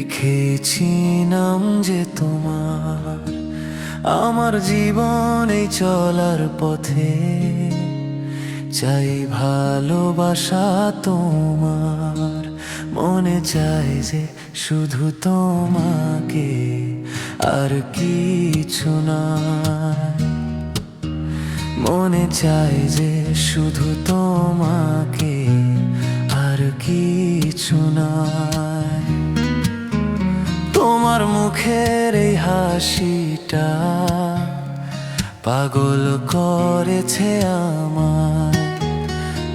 লিখেছি নাম যে তোমার, আমার জীবন এই চলার পথে চাই ভালোবাসা তোমার। মনে চাই যে শুধু তোমাকে, আর কিছু নাই। মনে চাই যে শুধু তোমাকে, আর কিছু নাই। তোমার মুখের এই হাসিটা পাগল করেছে আমায়,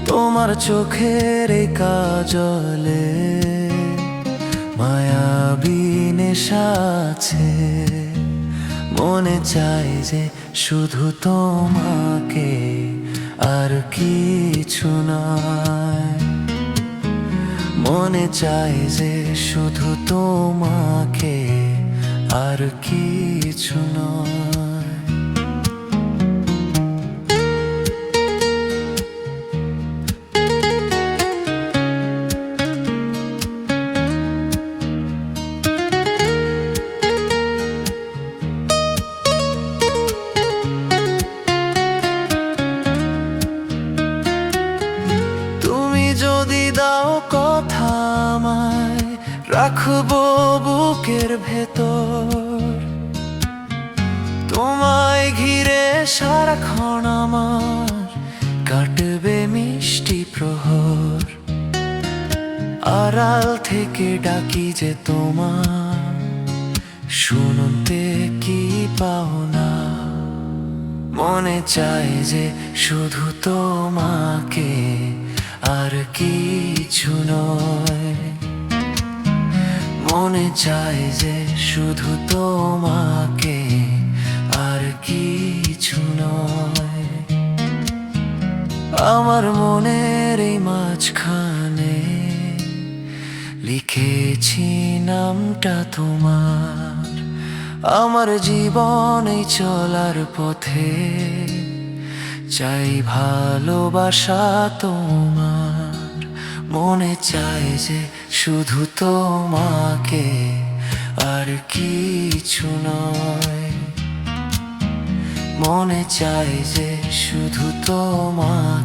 তোমার চোখের এই কাজলে মায়াবী নেশা আছে। মনে চাই যে শুধু তোমাকে, আর কিছু নয়। মনে চাই যে শুধু তোমাকে, আর কিছু নয়। যদি দাও কথা আমায়, রাখবো বুকের ভেতর। তোমায় ঘিরে সারাক্ষণ আমার কাটবে মিষ্টি প্রহর। আড়াল থেকে ডাকি যে তোমার, শুনতে কি পাও না? মনে চাই যে শুধু তোমাকে, আর কিছু নয়। মনে চাই যে শুধু তোমাকে, আর কিছু নয়। আমার মনের এই মাঝখানে লিখেছি নামটা তোমার, আমার জীবন এই চলার পথে চাই ভালোবাসা তোমার। মনে চাই যে শুধু তোমাকে, আর কিছু নয়। মনে চাই যে শুধু তোমাকে।